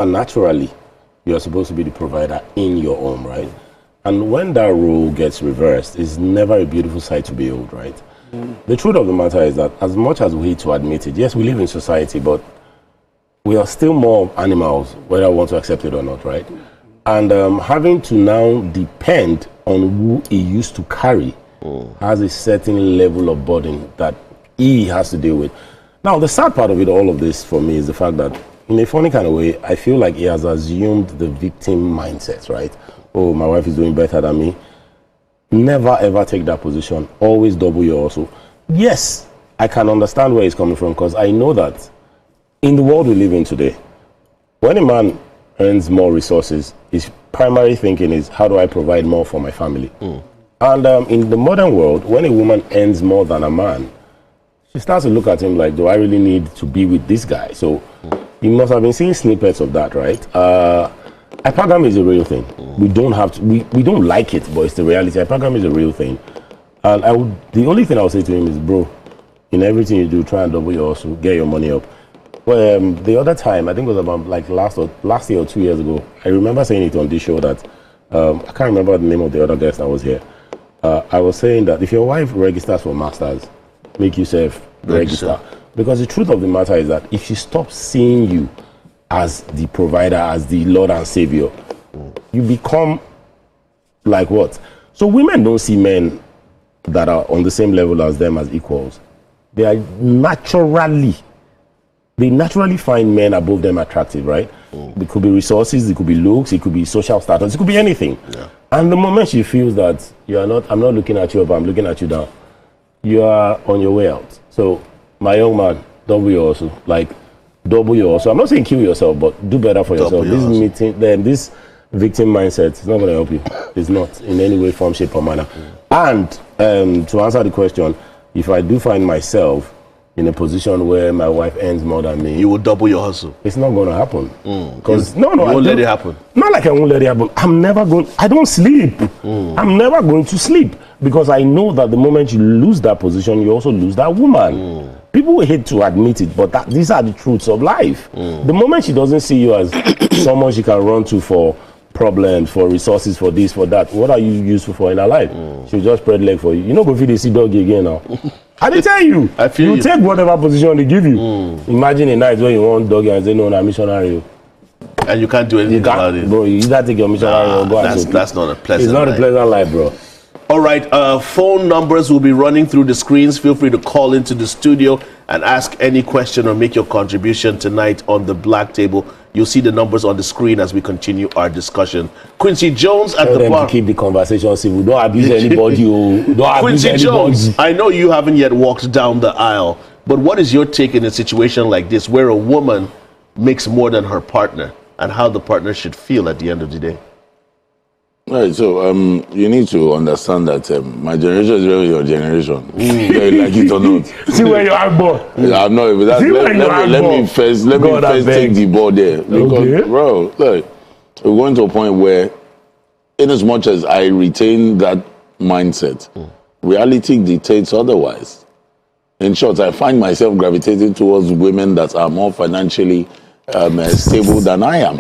And naturally, you're supposed to be the provider in your home, right? And when that role gets reversed, it's never a beautiful sight to behold, right? The truth of the matter is that as much as we hate to admit it, yes, we live in society, but we are still more animals, whether we want to accept it or not, right? And having to now depend on who he used to carry has a certain level of burden that he has to deal with. Now, the sad part of it, all of this for me, is the fact that in a funny kind of way, I feel like he has assumed the victim mindset, right? Oh, my wife is doing better than me. Never ever take that position. Always double your hustle. Yes, I can understand where he's coming from, because I know that in the world we live in today, when a man earns more resources, his primary thinking is, how do I provide more for my family? And in the modern world, when a woman earns more than a man, she starts to look at him like, do I really need to be with this guy? So you must have been seeing snippets of that, right? Hypergamy is a real thing. We don't have to, we don't like it, but it's the reality. Hypergamy is a real thing. And the only thing I would say to him is, bro, in everything you do, try and double your hustle, get your money up. Well, the other time, I think it was about like last year or 2 years ago, I remember saying it on this show that, I can't remember the name of the other guest that was here. I was saying that if your wife registers for masters, make yourself register. Because the truth of the matter is that if she stops seeing you as the provider, as the Lord and Savior, you become like what? So women don't see men that are on the same level as them as equals. They naturally find men above them attractive, right? It could be resources, it could be looks, it could be social status, it could be anything. Yeah. And the moment she feels that I'm not looking at you up, I'm looking at you down, you are on your way out. So, my young man, double your hustle. Like, double your hustle. I'm not saying kill yourself, but do better for yourself. This victim mindset is not going to help you. It's not in any way, form, shape, or manner. And to answer the question, if I do find myself in a position where my wife earns more than me, you will double your hustle. It's not going to happen. Because you won't let it happen. Not like I won't let it happen. I don't sleep. I'm never going to sleep, because I know that the moment you lose that position, you also lose that woman. People will hate to admit it, but these are the truths of life. The moment she doesn't see you as someone she can run to for problems, for resources, for this, for that, what are you useful for in her life? She'll just spread leg for you. You know, go feed the sea dog again now. I didn't tell you. You take whatever position they give you. Imagine a night when you want doggy and say, no, I'm missionary. And you can't do anything about it. Bro, you either take your missionary or go and that's not a pleasant life. It's not a pleasant life, bro. All right, phone numbers will be running through the screens. Feel free to call into the studio and ask any question or make your contribution tonight on the Black Table. You'll see the numbers on the screen as we continue our discussion. Quincy Jones at the bar. To keep the conversation civil. Don't abuse anybody. Quincy Jones, I know you haven't yet walked down the aisle, but what is your take in a situation like this where a woman makes more than her partner, and how the partner should feel at the end of the day? Right, so you need to understand that my generation is really your generation. Whether you like it or not. See where you are, boy. Yeah, I'm not. Let me first take the ball there. Because, bro, look, we're going to a point where, in as much as I retain that mindset, reality dictates otherwise. In short, I find myself gravitating towards women that are more financially stable than I am.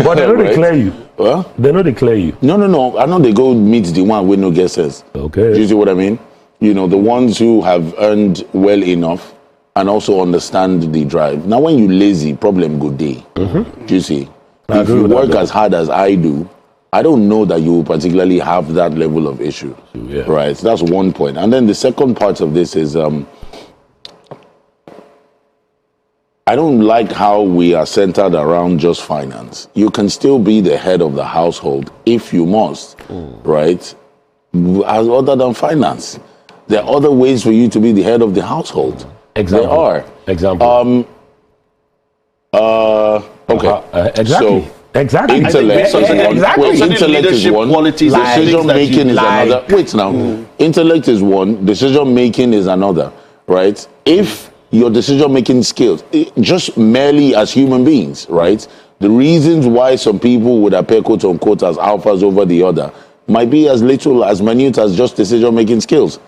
But they don't declare you. What? They don't declare you. No. I know they go meet the one with no guesses. Okay. Do you see what I mean? You know, the ones who have earned well enough and also understand the drive. Now, when you lazy, problem good day. Do you see? If you work as hard as I do, I don't know that you will particularly have that level of issue. Yeah. Right? So that's one point. And then the second part of this is, I don't like how we are centered around just finance. You can still be the head of the household if you must, right? As other than finance. There are other ways for you to be the head of the household. Example. There are. Example. Okay. Exactly. So, exactly. Intellect is one. Qualities, decision making is another. Wait now. Intellect is one. Decision making is another. Right? If your decision-making skills, just merely as human beings, right? The reasons why some people would appear, quote-unquote, as alphas over the other might be as little, as minute as just decision-making skills.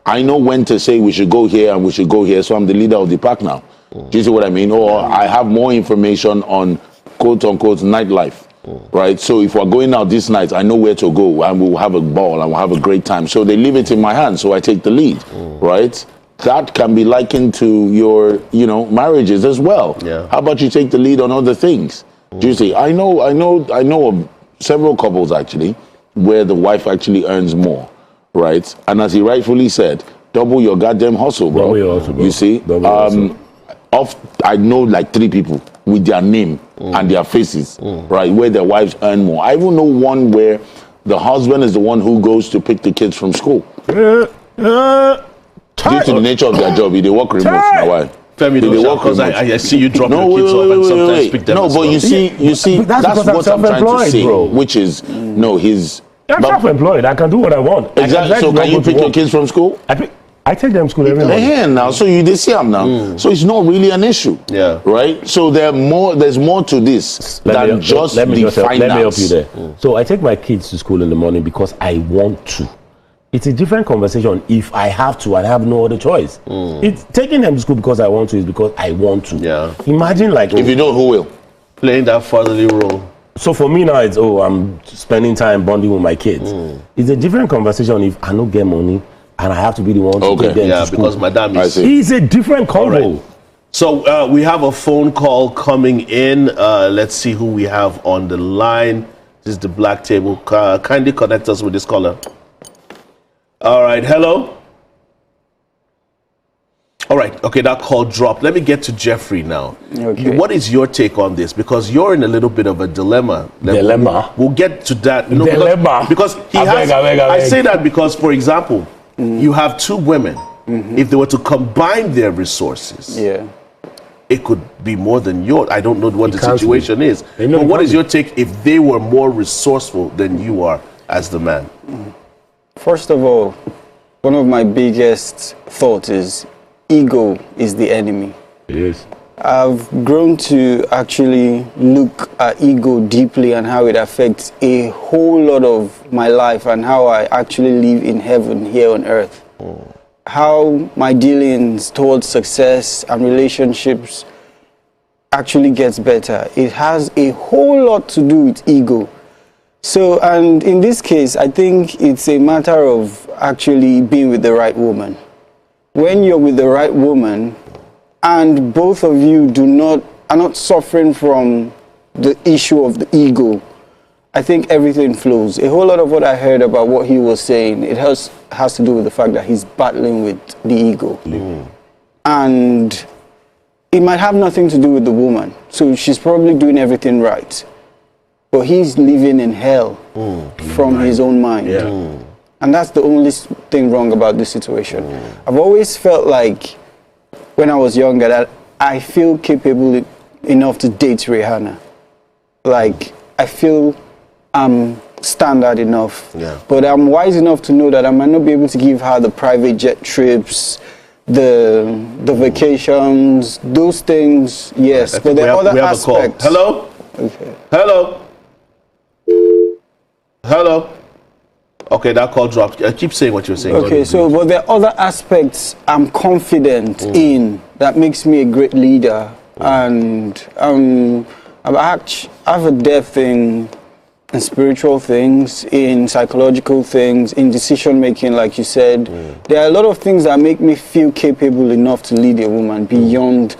I know when to say we should go here and we should go here, so I'm the leader of the pack now. Do you see what I mean? Or I have more information on quote unquote nightlife. Right, so if we're going out this night, I know where to go, and we'll have a ball, and we'll have a great time. So they leave it in my hands, so I take the lead. Right, that can be likened to your, marriages as well. Yeah. How about you take the lead on other things? Do you see? I know of several couples actually where the wife actually earns more, right? And as he rightfully said, double your goddamn hustle, bro. Double your hustle, bro. You see, I know like 3 people with their name and their faces, right, where their wives earn more. I even know one where the husband is the one who goes to pick the kids from school. Due to the nature of their job, they work remote now. Why? Femi, They work because remote. I see you drop your kids off and sometimes pick them. No, as but well. you see, But that's because what I'm trying to self-employed, say, bro. which is his. I'm self-employed. I can do what I want. Exactly. So can you pick your kids from school? I take them to school every morning. Yeah, now, so you see them now. So it's not really an issue. Yeah. Right. So there's more to this than just let me the finance. Let me help you there. So I take my kids to school in the morning because I want to. It's a different conversation if I have to and I have no other choice. It's taking them to school because I want to is because I want to. Yeah. Imagine like If you don't, who will? Playing that fatherly role. So for me now, it's I'm spending time bonding with my kids. It's a different conversation if I don't get money and I have to be the one to take them to school. because madam is. It's a different combo. Right. So we have a phone call coming in. Let's see who we have on the line. This is the Black Table. Kindly connect us with this caller. All right, hello. All right, okay, that call dropped. Let me get to Jeffrey now. Okay. What is your take on this? Because you're in a little bit of a dilemma. Dilemma? We'll get to that. Dilemma? Because he has. I say that because, for example, you have 2 women. If they were to combine their resources, it could be more than yours. I don't know what the situation is. But what is your take if they were more resourceful than you are as the man? First of all, one of my biggest thoughts is ego is the enemy. It is. I've grown to actually look at ego deeply and how it affects a whole lot of my life and how I actually live in heaven here on earth. How my dealings towards success and relationships actually gets better. It has a whole lot to do with ego. So, and in this case, I think it's a matter of actually being with the right woman. When you're with the right woman and both of you are not suffering from the issue of the ego, I think everything flows. A whole lot of what I heard about what he was saying, it has to do with the fact that he's battling with the ego. And it might have nothing to do with the woman. So she's probably doing everything right. But he's living in hell from his own mind. And that's the only thing wrong about this situation. I've always felt like when I was younger that I feel capable enough to date Rihanna. Like, I feel I'm standard enough. But I'm wise enough to know that I might not be able to give her the private jet trips, the vacations, those things, yes. But there are other aspects. Hello? Okay. Hello? Hello? Okay, that call dropped. Keep saying what you're saying. Okay, so but there are other aspects I'm confident in that makes me a great leader. And I have a depth in spiritual things, in psychological things, in decision making, like you said. There are a lot of things that make me feel capable enough to lead a woman beyond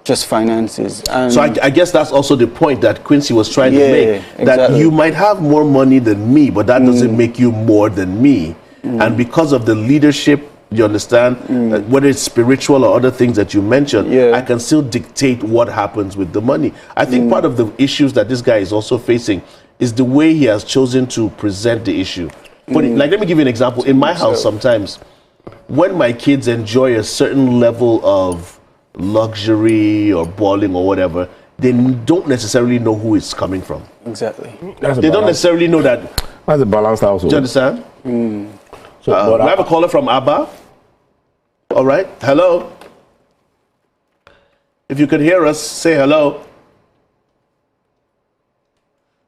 just finances. And so I guess that's also the point that Quincy was trying to make, that exactly. you might have more money than me, but that doesn't make you more than me. And because of the leadership, you understand, whether it's spiritual or other things that you mentioned, I can still dictate what happens with the money. I think part of the issues that this guy is also facing is the way he has chosen to present the issue. But like, let me give you an example. In my house, sometimes when my kids enjoy a certain level of luxury or balling or whatever, they don't necessarily know who it's coming from. Exactly. They don't necessarily know that. That's a balanced household. Do you understand? So, we have a caller from Abba. All right. Hello. If you can hear us, say hello.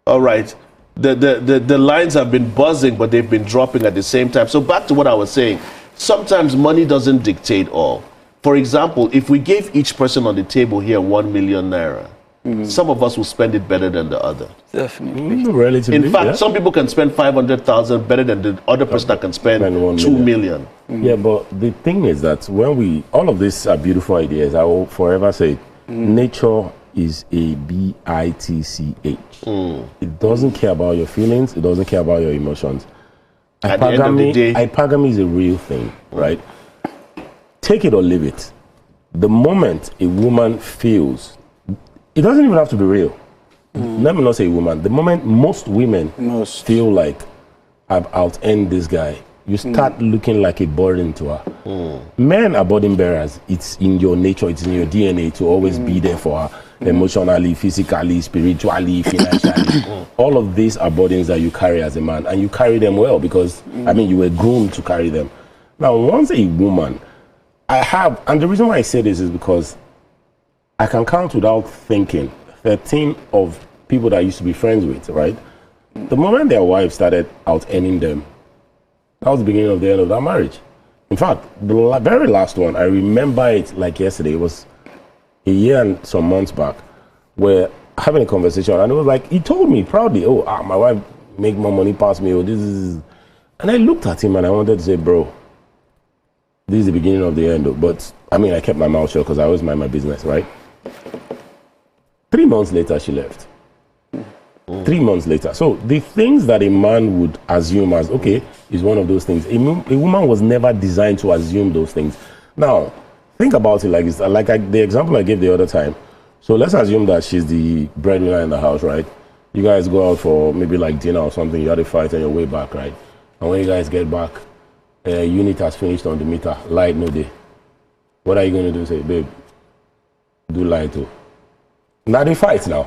All right. The lines have been buzzing, but they've been dropping at the same time. So back to what I was saying. Sometimes money doesn't dictate all. For example, if we gave each person on the table here 1 million naira, some of us will spend it better than the other. Definitely. Relatively. In fact, some people can spend 500,000 better than the other person that can spend 2 million. Yeah, but the thing is that when all of these are beautiful ideas, I will forever say, nature is a bitch. It doesn't care about your feelings. It doesn't care about your emotions. At the end of the day, hypergamy is a real thing, right? Take it or leave it. The moment a woman feels, it doesn't even have to be real. Let me not say woman. The moment most women feel like I've out-earned this guy, you start looking like a burden to her. Men are burden bearers. It's in your nature, it's in your DNA to always be there for her. Emotionally, physically, spiritually, financially. All of these are burdens that you carry as a man, and you carry them well because, I mean, you were groomed to carry them. Now, once a woman, and the reason why I say this is because I can count without thinking 13 of people that I used to be friends with, right? The moment their wife started out-earning them, that was the beginning of the end of that marriage. In fact, the very last one, I remember it like yesterday. It was a year and some months back, where having a conversation, and it was like, he told me proudly, my wife make more money past me, this is... And I looked at him and I wanted to say, bro, this is the beginning of the end. But, I mean, I kept my mouth shut because I always mind my business, right? 3 months later, she left. 3 months later. So the things that a man would assume as, okay, is one of those things. A woman was never designed to assume those things. Now, think about it like this. Like the example I gave the other time. So let's assume that she's the breadwinner in the house, right? You guys go out for maybe like dinner or something. You had a fight on your way back, right? And when you guys get back, unit has finished on the meter. Light no day. What are you going to do? Say, babe, do light too. Now they fight now.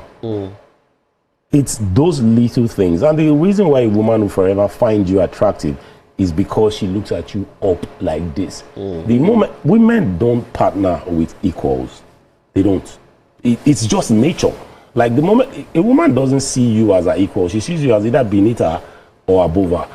It's those little things. And the reason why a woman will forever find you attractive is because she looks at you up like this. The moment women don't partner with equals, they don't. It's just nature. Like the moment a woman doesn't see you as an equal, she sees you as either beneath her or above her.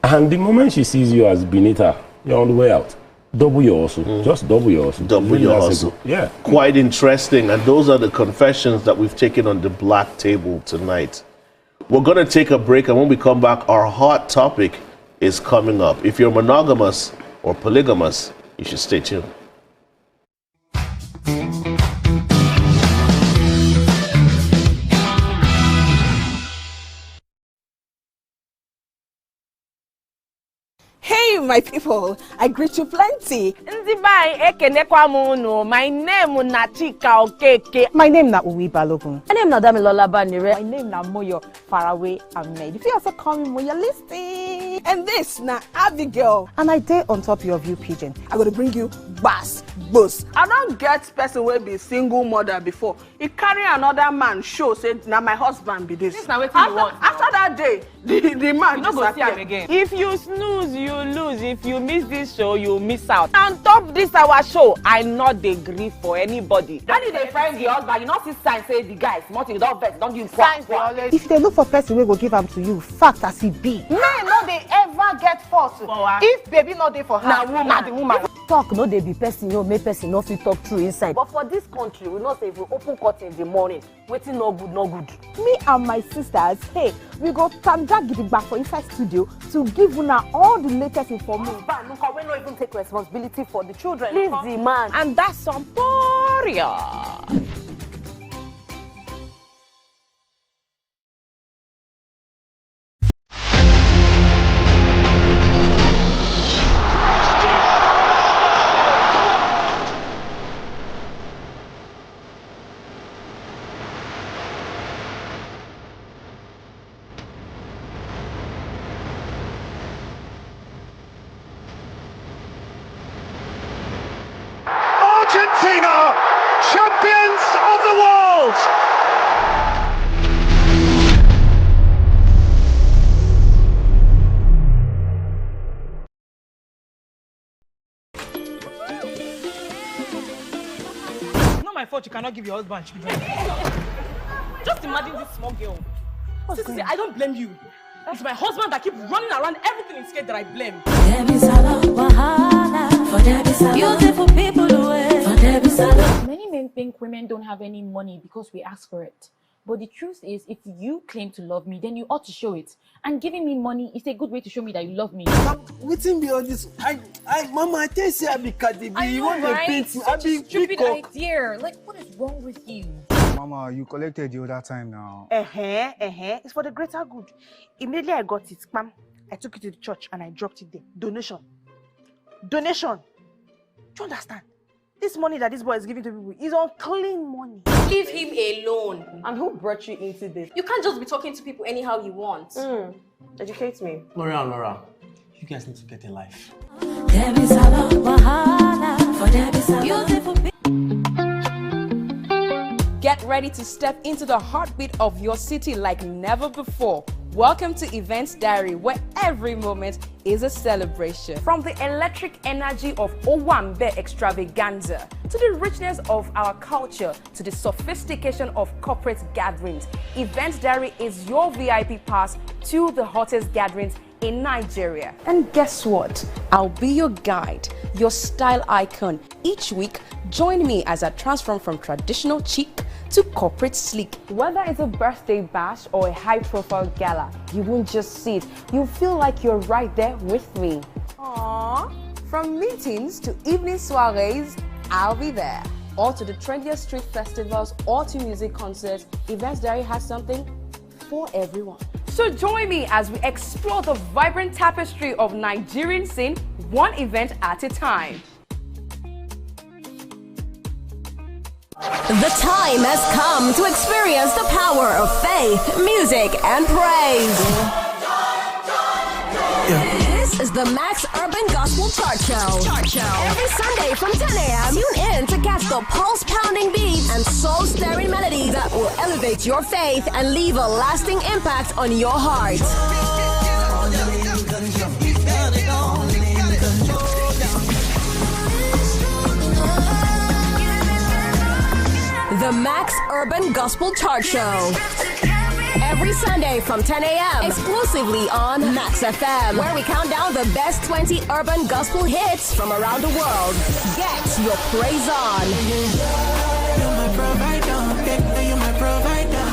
And the moment she sees you as beneath her, you're on the way out. Double your hustle. Just double your hustle. Double your hustle. Yeah. Quite interesting. And those are the confessions that we've taken on the black table tonight. We're going to take a break, and when we come back, our hot topic is coming up. If you're monogamous or polygamous, you should stay tuned. Hey, my people, I greet you plenty. My name is Nachika Okeke. My name is Uwi Balogun. My name is Damilola Banire. My name is Moyo Faraway Ahmed. If you also call me Moyo, listen. And this na Abigail. And I dare on top of your view pigeon. I'm going to bring you bass, boost. I don't get person will be single mother before. He carry another man show say now my husband be this. After that day, the man you no go see him again. If you snooze, you lose. If you miss this show, you miss out. On top this our show, I not dey gree for anybody. When they find the husband, you not see sign say the guys, you don't vex, don't give signs. If they look for person we go give them to you, fact as it be. Men no they ever get fault. If baby not there for her, na the woman. Talk no dey be person, make person no fit talk through inside. But for this country, we know say if we open curtain in the morning, waiting no good, no good. Me and my sisters, hey, we go tanda gidigba for inside studio to give una all the latest information. We no even take responsibility for the children. Leave the man. And that's some poria. Argentina, champions of the world! It's not my fault you cannot give your husband children. Just imagine this small girl. See, I don't blame you. It's my husband that keeps running around everything in skate that I blame. Beautiful people away. Many men think women don't have any money because we ask for it. But the truth is, if you claim to love me, then you ought to show it. And giving me money is a good way to show me that you love me. Waiting be all this. Mama, I tell you, I be Cardi B. You want right? Such a stupid idea. Like, what is wrong with you? Mama, you collected the other time now. It's for the greater good. Immediately I got it, ma'am. I took it to the church and I dropped it there. Donation. Do you understand? This money that this boy is giving to people is unclean money. Leave him alone. And who brought you into this? You can't just be talking to people anyhow you want. Educate me. Laura, you guys need to get a life. Get ready to step into the heartbeat of your city like never before. Welcome to Events Diary, where every moment is a celebration. From the electric energy of Owambe extravaganza, to the richness of our culture, to the sophistication of corporate gatherings, Events Diary is your VIP pass to the hottest gatherings in Nigeria. And guess what? I'll be your guide, your style icon. Each week, join me as I transform from traditional chic to corporate sleek. Whether it's a birthday bash or a high-profile gala, you won't just see it, you'll feel like you're right there with me. Aww. From meetings to evening soirees, I'll be there. Or to the trendiest street festivals or to music concerts, Events Diary has something for everyone. So join me as we explore the vibrant tapestry of Nigerian scene, one event at a time. The time has come to experience the power of faith, music, and praise. This is the Max Urban Gospel Chart Show. Every Sunday from 10 a.m., tune in to catch the pulse-pounding beats and soul-stirring melodies that will elevate your faith and leave a lasting impact on your heart. The Max Urban Gospel Chart Show. Every Sunday from 10 a.m. exclusively on Max FM, where we count down the best 20 urban gospel hits from around the world. Get your praise on. You're my provider. You're my provider.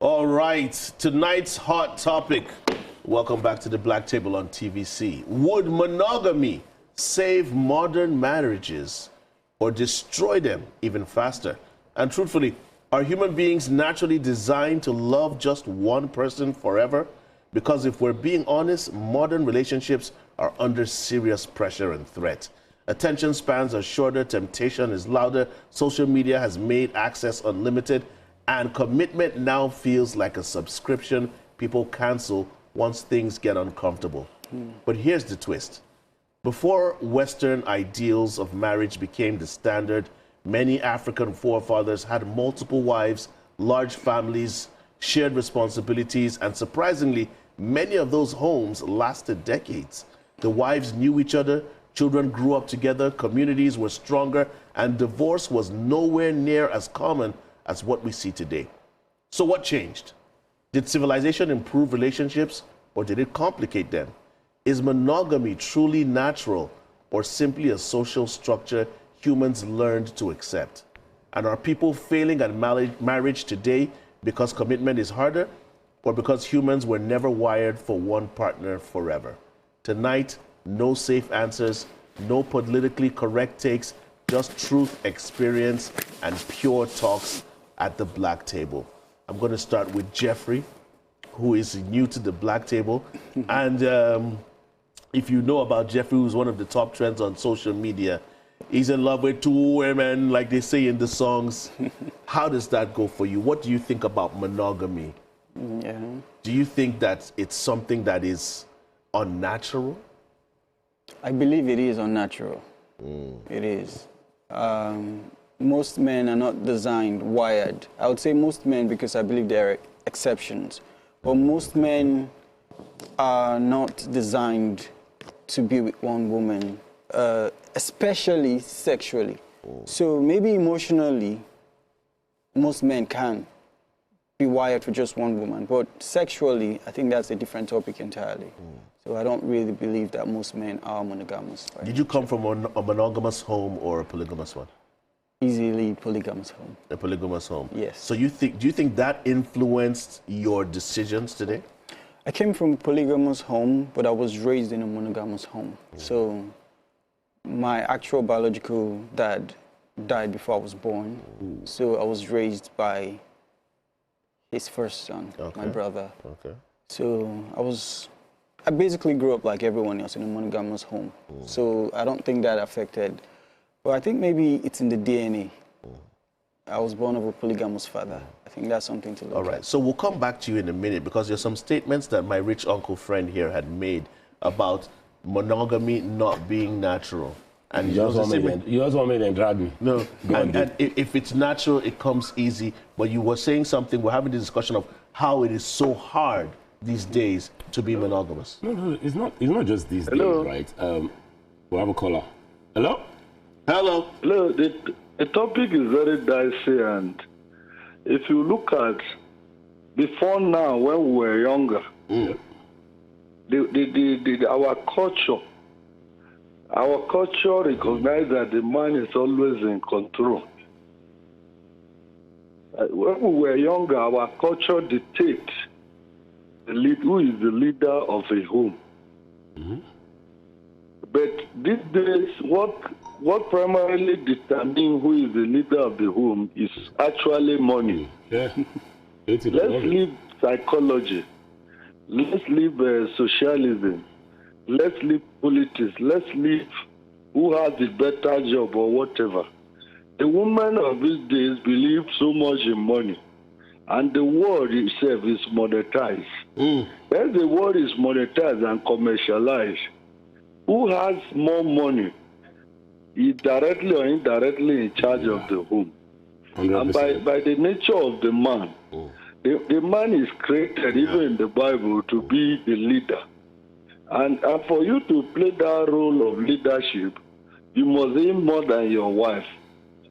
All right, tonight's hot topic. Welcome back to the Black Table on TVC. Would monogamy save modern marriages or destroy them even faster? And truthfully, are human beings naturally designed to love just one person forever? Because if we're being honest, modern relationships are under serious pressure and threat. Attention spans are shorter, temptation is louder, social media has made access unlimited, and commitment now feels like a subscription people cancel once things get uncomfortable. But here's the twist. Before Western ideals of marriage became the standard, many African forefathers had multiple wives, large families, shared responsibilities, and surprisingly, many of those homes lasted decades. The wives knew each other, children grew up together, communities were stronger, and divorce was nowhere near as common as what we see today. So what changed? Did civilization improve relationships, or did it complicate them? Is monogamy truly natural, or simply a social structure humans learned to accept? And are people failing at marriage today because commitment is harder, or because humans were never wired for one partner forever? Tonight, no safe answers, no politically correct takes, just truth, experience, and pure talks at the Black Table. I'm going to start with Jeffrey, who is new to the Black Table. And if you know about Jeffrey, who's one of the top trends on social media, he's in love with two women, like they say in the songs. How does that go for you? What do you think about monogamy? Yeah. Do you think that it's something that is unnatural? I believe it is unnatural. It is. Most men are not designed, wired. I would say most men because I believe there are exceptions. But most men are not designed to be with one woman, especially sexually. So maybe emotionally, most men can. be wired for just one woman. But sexually, I think that's a different topic entirely. So I don't really believe that most men are monogamous. Did you come from a monogamous home or a polygamous one? Easily polygamous home. A polygamous home. Yes. So do you think that influenced your decisions today? I came from a polygamous home, but I was raised in a monogamous home. So my actual biological dad died before I was born. So I was raised by his first son, my brother. Okay. So I basically grew up like everyone else in a monogamous home. So I don't think that affected. But I think maybe it's in the DNA. I was born of a polygamous father. I think that's something to look at. All right, so we'll come back to you in a minute because there's some statements that my rich uncle friend here had made about monogamy not being natural. And you also want me to drag me. No, and if it's natural, it comes easy. But you were saying something, we're having this discussion of how it is so hard these days to be monogamous. No, it's not just these days, right? We have a caller. Hello? Hello. Hello. The topic is very dicey, and if you look at before now, when we were younger, our culture recognizes that the man is always in control. When we were younger, our culture dictates who is the leader of a home. But these days, what primarily determines who is the leader of the home is actually money. Yeah. Let's leave psychology. Let's leave socialism. Let's leave politics. Let's leave who has the better job or whatever. The women of these days believe so much in money. And the world itself is monetized. When the world is monetized and commercialized, who has more money is directly or indirectly in charge of the home. 100%. And by the nature of the man, the man is created, even in the Bible, to be the leader. And for you to play that role of leadership, you must aim more than your wife.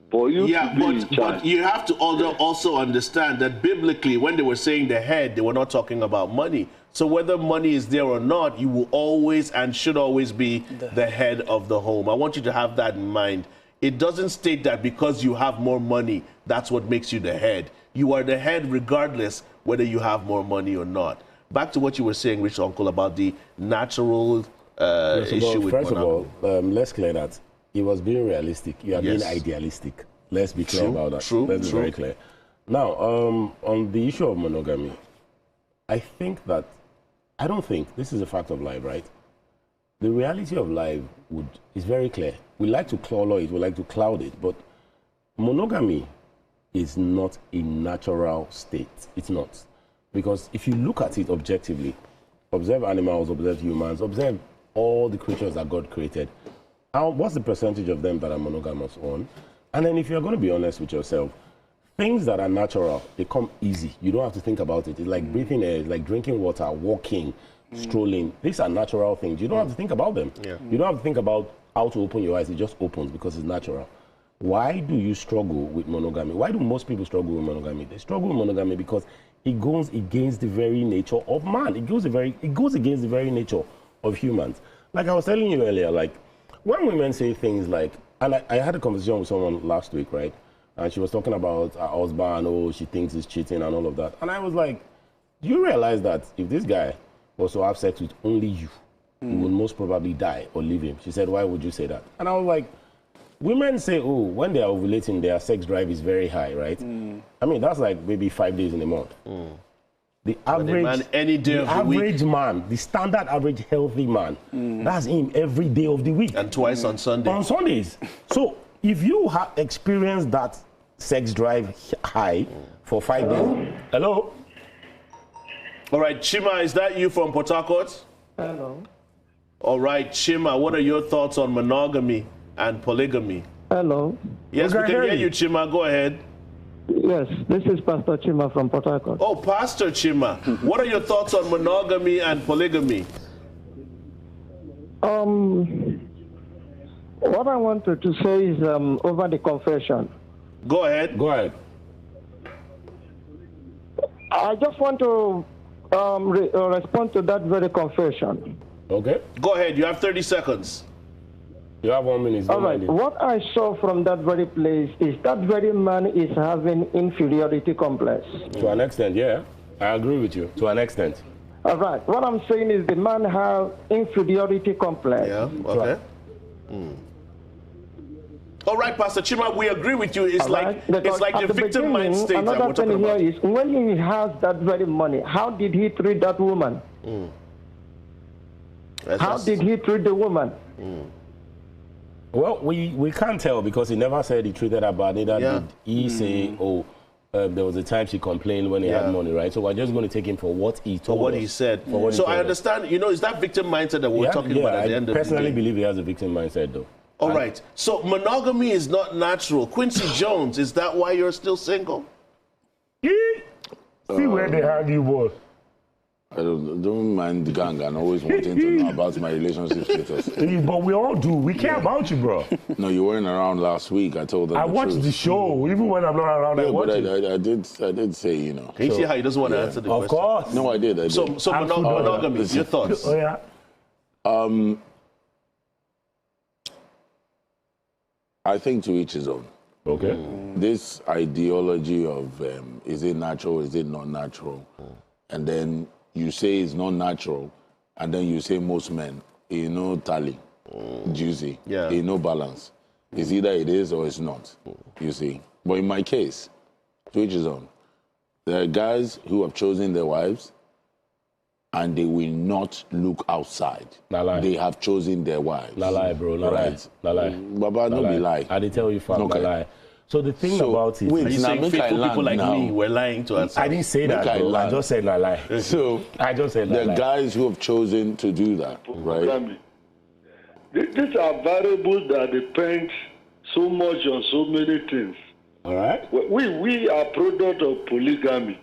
For you to be in charge. But you have to also understand that biblically, when they were saying the head, they were not talking about money. So whether money is there or not, you will always and should always be the head of the home. I want you to have that in mind. It doesn't state that because you have more money, that's what makes you the head. You are the head regardless whether you have more money or not. Back to what you were saying, Rich Uncle, about the natural issue with First of all, let's clear that. He was being realistic. You are being idealistic. Let's be clear about that. Let's be very clear. Now, on the issue of monogamy, I don't think, this is a fact of life, right? The reality of life is very clear. We like to color it, we like to cloud it, but monogamy is not a natural state. It's not. Because if you look at it objectively, observe animals, observe humans, observe all the creatures that God created, what's the percentage of them that are monogamous on? And then if you're going to be honest with yourself, things that are natural, they come easy. You don't have to think about it. It's like breathing air, it's like drinking water, walking, strolling. These are natural things. You don't have to think about them. You don't have to think about how to open your eyes. It just opens because it's natural. Why do you struggle with monogamy? Why do most people struggle with monogamy? They struggle with monogamy because it goes against the very nature of man. It goes against the very nature of humans. Like I was telling you earlier, like when women say things like, and I had a conversation with someone last week, right? And she was talking about her husband, oh, she thinks he's cheating and all of that. And I was like, do you realize that if this guy was to have sex with only you, you would most probably die or leave him? She said, why would you say that? And I was like, women say, oh, when they are ovulating, their sex drive is very high, right? I mean, that's like maybe 5 days in a month. The average, the standard average healthy man, that's him every day of the week. And twice on Sunday. On Sundays. So if you have experienced that sex drive high for 5 days. Hello? All right, Chima, is that you from Port Harcourt? Hello. All right, Chima, what are your thoughts on monogamy and polygamy? Hello. Yes, we can hear you, Chima. Go ahead. Yes, this is Pastor Chima from Port Harcourt. Oh, Pastor Chima. What are your thoughts on monogamy and polygamy? What I wanted to say is over the confession. Go ahead. Go ahead. I just want to respond to that very confession. Okay. Go ahead. You have 30 seconds. You have 1 minute. All right. What I saw from that very place is that very man is having inferiority complex. To an extent, yeah. I agree with you. To an extent. All right. What I'm saying is the man has inferiority complex. Yeah. Okay. All right, Pastor Chima, we agree with you. It's like the victim mind state that we're talking about. Here is when he has that very money, how did he treat that woman? How did he treat the woman? Well, we can't tell because he never said he treated her bad. Neither did he say, there was a time she complained when he had money, right? So we're just going to take him for what he told us. For what he said. So I understand, is that victim mindset that we're talking about at the end of the day? I personally believe he has a victim mindset, though. All right. So monogamy is not natural. Quincy Jones, is that why you're still single? See where they had you, boy. I don't mind the gang and always wanting to know about my relationship status. But we all do. We care about you, bro. No, you weren't around last week. I told them. I watched the show. Even when I'm not around, I watch it. I did say, Can you see how he doesn't want to answer the question? Of course. No, I did. So monogamy, your thoughts? Oh, yeah. I think to each his own. Okay. This ideology of is it natural, is it not natural? And then you say it's not natural, and then you say most men, tally, juicy, balance. It's either it is or it's not, you see. But in my case, to each his own. There are guys who have chosen their wives, and they will not look outside. They have chosen their wives. La lie, bro. La lie. La lie. Baba, no be lie. I did tell you, fam, la lie. So the thing about it... Wait, you saying faithful people like me were lying to us? I didn't say that, bro. I just said la lie. So I just said la lie. There are guys who have chosen to do that, right? These are variables that depend so much on so many things. All right. We are product of polygamy.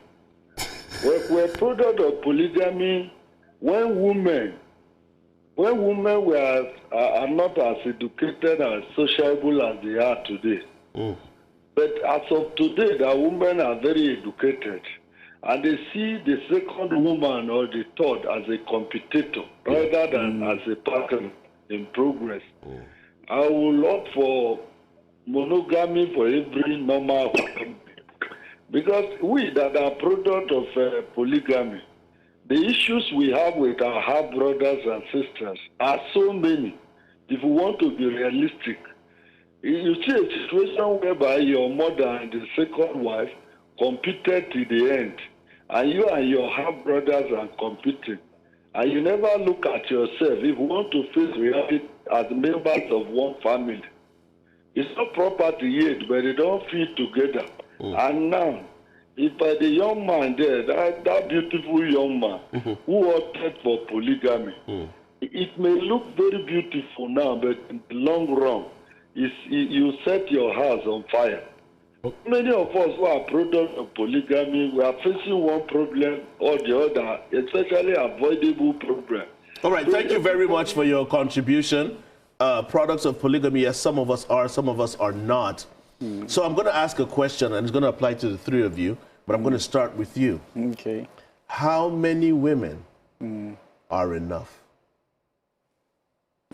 We're product of polygamy when women are not as educated and sociable as they are today. But as of today, the women are very educated, and they see the second woman or the third as a competitor rather than as a partner in progress. I will opt for monogamy for every normal family. Because we that are product of polygamy, the issues we have with our half brothers and sisters are so many. If we want to be realistic, you see a situation whereby your mother and the second wife competed to the end, and you and your half brothers are competing, and you never look at yourself. If you want to face reality as members of one family, it's not property yet, but they don't fit together. And now, if by the young man there, that beautiful young man who opted for polygamy, it may look very beautiful now, but in the long run, you set your house on fire. Many of us who are product of polygamy, we are facing one problem or the other, especially avoidable problem. All right, thank you very much for your contribution. Products of polygamy, yes, some of us are, some of us are not. So I'm going to ask a question, and it's going to apply to the three of you, but I'm going to start with you. Okay. How many women are enough?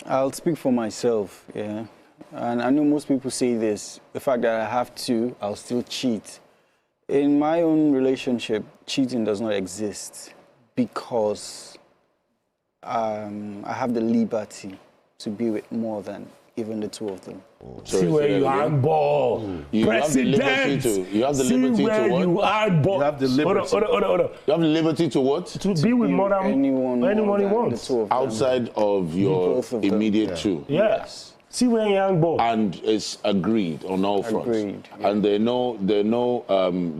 I'll speak for myself, yeah. And I know most people say this, the fact that I have to, I'll still cheat. In my own relationship, cheating does not exist because I have the liberty to be with more than even the two of them. See where you handball. You have the liberty to. You have the liberty to what? You handball. You have the liberty. Hold on. You have the liberty to what? To be with more than anyone he wants. Outside of your immediate two. Yes. See where you handball. And it's agreed on all fronts. Agreed. Yeah. And there are no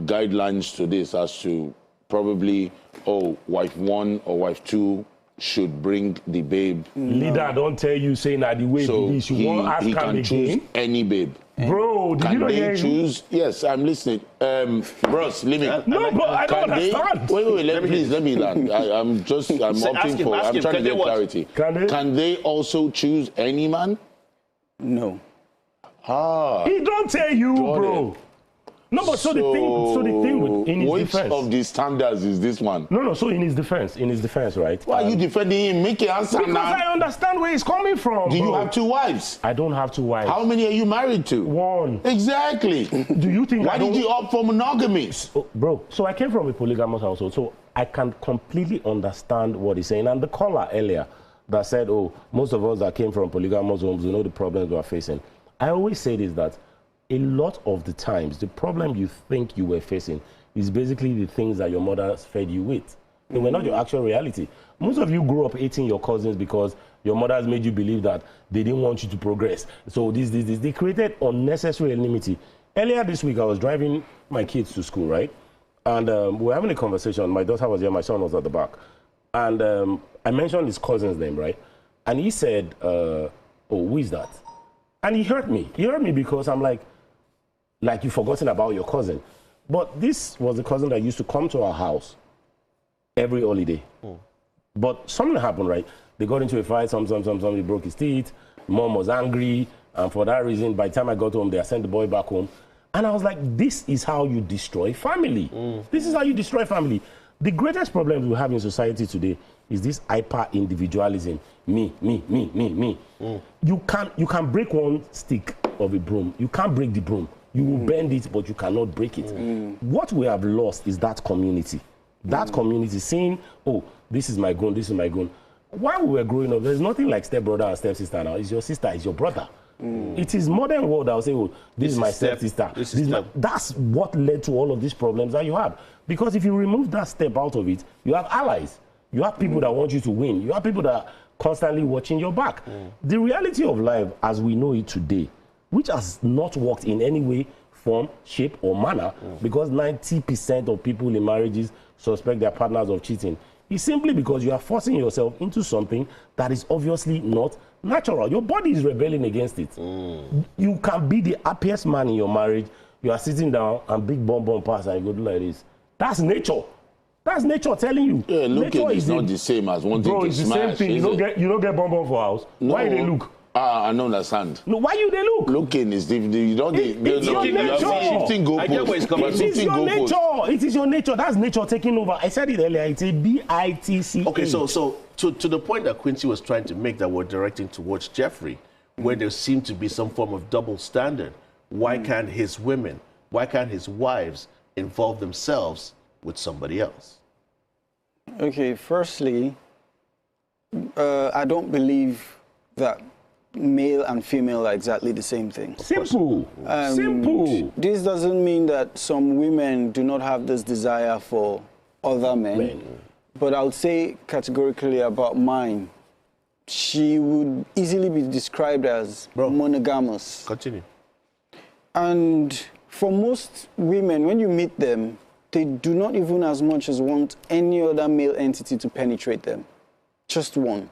guidelines to this as to probably, wife one or wife two should bring the babe. Leader don't tell you saying that the way so he can choose any babe. Bro, did you not hear choose? Yes, I'm listening. Bros, leave me. No, but I don't understand. Wait, let me land. I'm opting for. I'm trying to get clarity. Can they also choose any man? No. He don't tell you, bro. No, but so the thing in his which defense of the standards is this one? No, so in his defense, right? Why are you defending him? Make it answer because now. I understand where he's coming from. Do you have 2 wives? I don't have 2 wives. How many are you married to? 1. Exactly. Do you think why did you opt for monogamy? Bro, so I came from a polygamous household, so I can completely understand what he's saying. And the caller earlier that said, oh, most of us that came from polygamous homes, we know the problems we are facing. I always say this, that a lot of the times, the problem you think you were facing is basically the things that your mother fed you with. They were not your actual reality. Most of you grew up hating your cousins because your mothers made you believe that they didn't want you to progress. So this. They created unnecessary enmity. Earlier this week, I was driving my kids to school, right? And we were having a conversation. My daughter was here, my son was at the back. And I mentioned his cousin's name, right? And he said, oh, who is that? And he hurt me. He hurt me because I'm like you've forgotten about your cousin. But this was the cousin that used to come to our house every holiday. But something happened, right? They got into a fight, somebody broke his teeth, mom was angry, and for that reason, by the time I got home, they sent the boy back home. And I was like, this is how you destroy family. This is how you destroy family. The greatest problem we have in society today is this hyper-individualism. Me. You can break one stick of a broom. You can't break the broom. You will bend it, but you cannot break it. What we have lost is that community. That community saying, oh, this is my gun, this is my gun. While we were growing up, there's nothing like stepbrother and stepsister now. It's your sister, it's your brother. It is modern world that will say, oh, this is my stepsister. That's what led to all of these problems that you have. Because if you remove that step out of it, you have allies. You have people that want you to win. You have people that are constantly watching your back. The reality of life as we know it today, which has not worked in any way, form, shape, or manner, because 90% of people in marriages suspect their partners of cheating, is simply because you are forcing yourself into something that is obviously not natural. Your body is rebelling against it. You can be the happiest man in your marriage. You are sitting down and big bomb pass and you go do like this. That's nature. That's nature telling you. Yeah, looking is not the same as wanting to smash. Bro, it's the same thing. You don't get bomb for house. No. Why they look? I don't understand. No, why you they look? Looking is different. You don't. It's your nature. Shifting goalposts. It is your nature. It is your nature. That's nature taking over. I said it earlier. It's a BITC. Okay, so to the point that Quincy was trying to make, that we're directing towards Jeffrey, where there seemed to be some form of double standard. Why can't his women? Why can't his wives involve themselves with somebody else? Okay, firstly, I don't believe that male and female are exactly the same thing. Simple. Simple. This doesn't mean that some women do not have this desire for other men. But I would say categorically about mine, she would easily be described as monogamous. Continue. And for most women, when you meet them, they do not even as much as want any other male entity to penetrate them. Just one.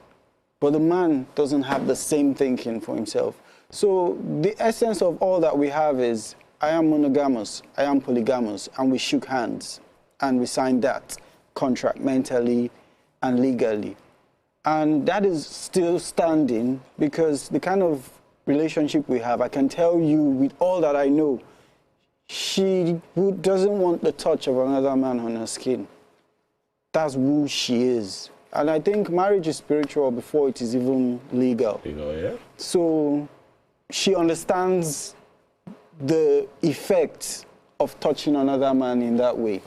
But the man doesn't have the same thinking for himself. So the essence of all that we have is, I am monogamous, I am polygamous, and we shook hands and we signed that contract mentally and legally. And that is still standing because the kind of relationship we have, I can tell you with all that I know, she doesn't want the touch of another man on her skin. That's who she is. And I think marriage is spiritual before it is even legal. Yeah. So she understands the effects of touching another man in that way.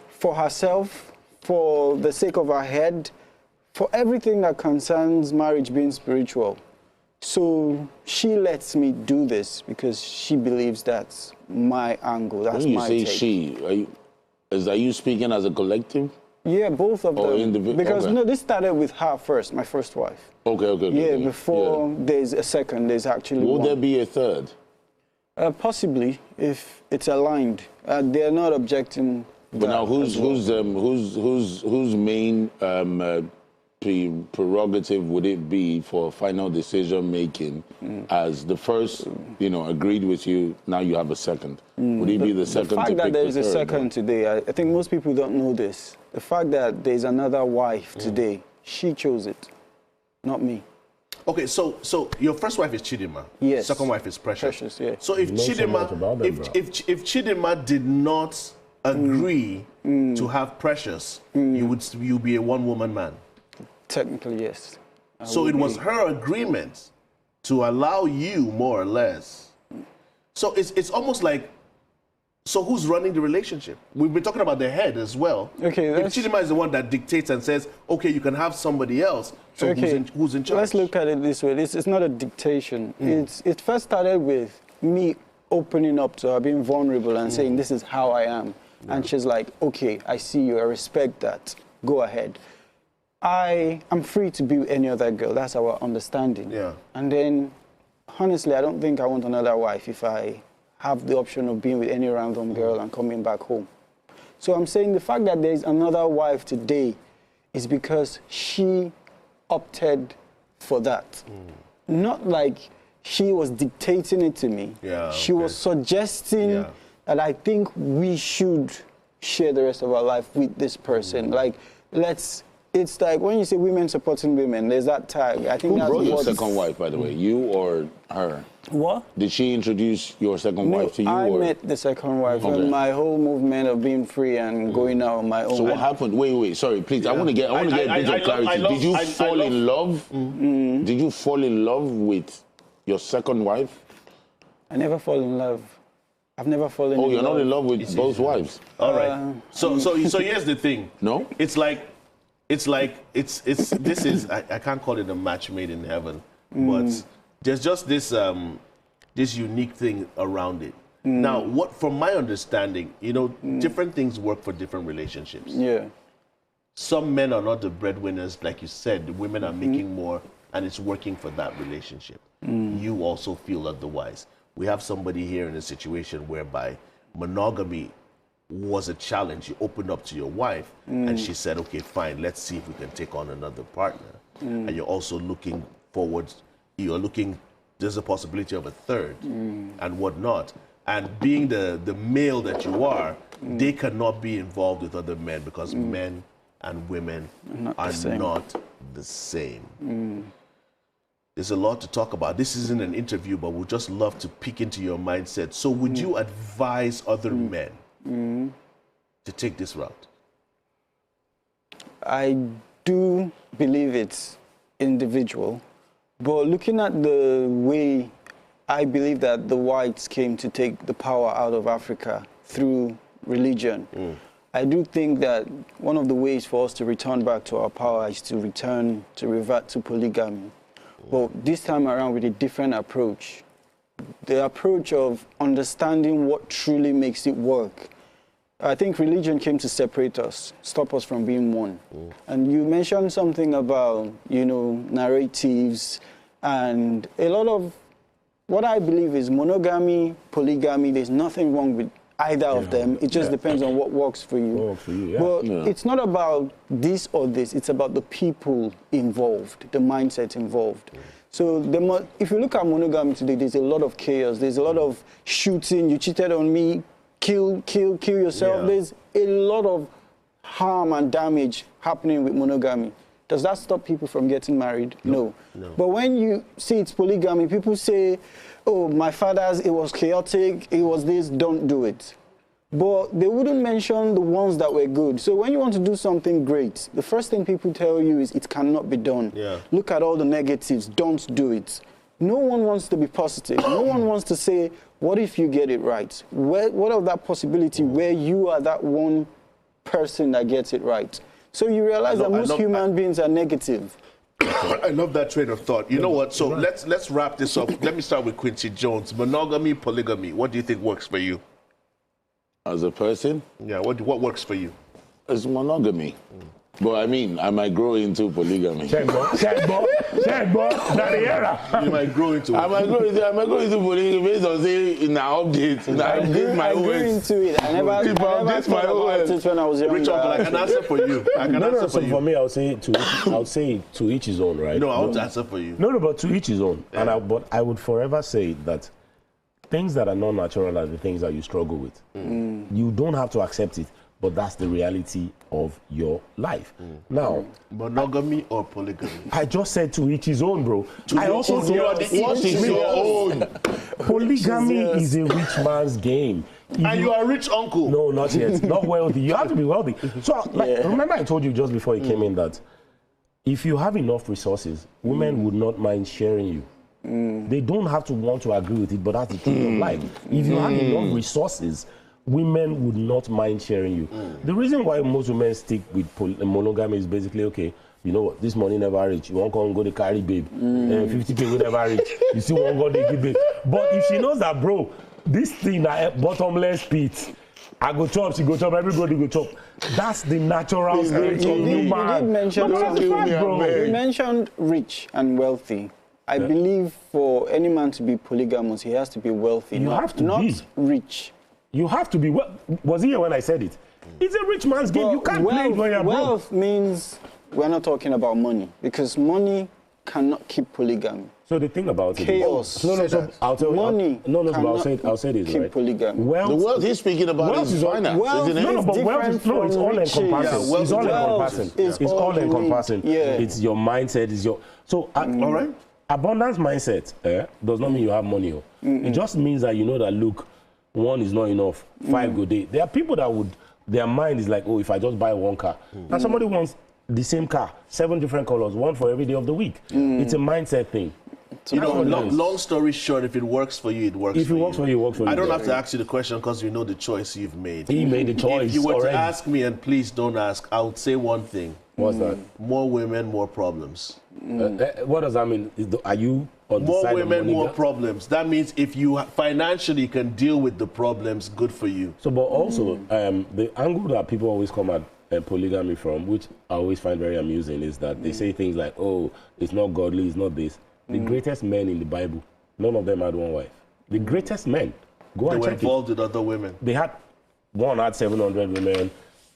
For herself, for the sake of her head, for everything that concerns marriage being spiritual. So she lets me do this because she believes that's my angle, that's when you my say take. she, are you speaking as a collective? Yeah, both of them. Because okay. no, this started with her first, my first wife. Okay. Yeah, before there's a second, there's actually Will one. there be a third? Possibly, if it's aligned. They're not objecting. But now, whose main prerogative would it be for final decision making? As the first, agreed with you, now you have a second. Would it be the second? The fact that there is a second third? today, I think most people don't know this. The fact that there's another wife today, she chose it, not me. Okay, so your first wife is Chidima. Yes. Second wife is Precious. Precious, yeah. So if You know so Chidima, much about them, bro. if Chidima did not agree to have Precious, you'd be a one-woman man. Technically, yes. So it was her agreement to allow you, more or less. So it's almost like, so who's running the relationship? We've been talking about the head as well. Okay, if Chidima is the one that dictates and says, okay, you can have somebody else, so who's in charge? Let's look at it this way. It's not a dictation. It first started with me opening up to her, being vulnerable and saying, this is how I am. And she's like, okay, I see you, I respect that. Go ahead. I am free to be with any other girl. That's our understanding. Yeah. And then, honestly, I don't think I want another wife if I have the option of being with any random girl and coming back home. So I'm saying the fact that there is another wife today is because she opted for that. Not like she was dictating it to me. Yeah, she was suggesting that I think we should share the rest of our life with this person. Like, it's like when you say women supporting women, there's that tag. I think Who that's brought your second wife, by the way? You or her? What? Did she introduce your second wife to you? I or? met the second wife Okay. when my whole movement of being free and going out on my own. So what happened? Wait, sorry, please. I want to get a bit of clarity. Did you fall in love? Did you fall in love with your second wife? I never fall in love. I've never fallen in love. Oh, you're not in love with both wives? All right. So here's the thing. No? I can't call it a match made in heaven, but there's just this unique thing around it. Now, from my understanding, different things work for different relationships. Yeah. Some men are not the breadwinners, like you said. The women are making more, and it's working for that relationship. You also feel otherwise. We have somebody here in a situation whereby monogamy was a challenge. You opened up to your wife, and she said, okay, fine, let's see if we can take on another partner. And you're also looking forward, there's a possibility of a third and whatnot. And being the male that you are, they cannot be involved with other men because men and women are not the same. There's a lot to talk about. This isn't an interview, but we'd just love to peek into your mindset. So would you advise other men to take this route? I do believe it's individual, but looking at the way I believe that the whites came to take the power out of Africa through religion, I do think that one of the ways for us to return back to our power is to revert to polygamy. But this time around with a different approach. The approach of understanding what truly makes it work. I think religion came to separate us, stop us from being one. And you mentioned something about, narratives, and a lot of what I believe is monogamy, polygamy, there's nothing wrong with either of them. It just depends on what works for you. But it's not about this or this, it's about the people involved, the mindset involved. So if you look at monogamy today, there's a lot of chaos, there's a lot of shooting, you cheated on me, kill yourself. There's a lot of harm and damage happening with monogamy. Does that stop people from getting married? No. But when you see it's polygamy, people say, oh, my father's, it was chaotic, it was this, don't do it. But they wouldn't mention the ones that were good. So when you want to do something great, the first thing people tell you is it cannot be done. Look at all the negatives, don't do it. No one wants to be positive. No one wants to say, what if you get it right? What of that possibility where you are that one person that gets it right? So you realize that most human beings are negative. I love that train of thought. You know what? So let's wrap this up. Let me start with Quincy Jones. Monogamy, polygamy. What do you think works for you? As a person? Yeah, what works for you? It's monogamy. But I mean, I might grow into polygamy. Sad boy, not the era. You might grow into it. I might grow into polygamy based on saying in our updates. I update my I grew OS. into it. I never thought about it when I was younger. Rich uncle, I can answer for you. For me, I'll say to each his own, right? No, I want to answer for you. No, but to each his own. Yeah. But I would forever say that things that are not natural are the things that you struggle with. You don't have to accept it. but that's the reality of your life. Now, monogamy or polygamy? I just said to each his own, bro. I also said, what is your own? Polygamy is a rich man's game. And you are a rich uncle? No, not yet. Not wealthy. You have to be wealthy. So, remember I told you just before you came in that if you have enough resources, women would not mind sharing you. They don't have to want to agree with it, but that's the truth of life. If you have enough resources, women would not mind sharing you. The reason why most women stick with monogamy is basically, okay, you know what, this money never reach. You won't come and go to carry babe. 50K will never reach. You still won't go to give babe. But if she knows that, bro, this thing, bottomless pit, I go chop, she go chop, everybody go chop. That's the natural state of human. You did mention you mentioned rich and wealthy. I believe for any man to be polygamous, he has to be wealthy. You have to not be rich. You have to be. Was he here when I said it? It's a rich man's game. You can't play it when you're broke. Wealth means we're not talking about money, because money cannot keep polygamy. So the thing about chaos. I'll tell money. I'll say this, keep right? polygamy. The wealth he's speaking about is finance, isn't it? No, but wealth is it's all encompassing. It's all encompassing. It's all encompassing. It's your mindset. It's your all right. Abundance mindset does not mean you have money. It just means that you know that look, one is not enough, 5 good day. There are people that would, their mind is like, oh, if I just buy one car, and somebody wants the same car, 7 different colors, one for every day of the week. It's a mindset thing. You know, long story short, if it works for you, it works for you. If it works for you, it works for you. I don't have to ask you the question because you know the choice you've made. He made the choice. If you were already. to ask me, and please don't ask, I would say one thing. What's that? More women, more problems. What does that mean? Are you on the more side women, of money? more problems? That means if you financially can deal with the problems, good for you. So, but also, the angle that people always come at polygamy from, which I always find very amusing, is that they say things like, oh, it's not godly, it's not this. The greatest men in the Bible, none of them had one wife. The greatest men, go and check it. They were involved with other women. They had, one had 700 women,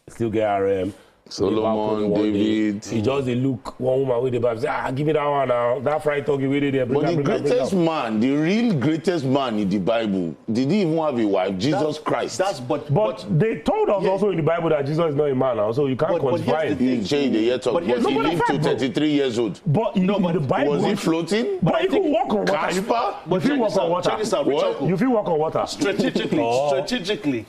still get RM. Solomon, David. He just look one woman with the Bible, say, give me that one now. That fried turkey with it there. But the greatest man, the real greatest man in the Bible, did he even have a wife? Jesus Christ. But they told us also in the Bible that Jesus is not a man now, so you can't quantify it. He changed the year talk, but he lived to 33 years old. But in the Bible, was he floating? But if you walk on water, Casper? If you walk on water, you feel walk on water. Strategically,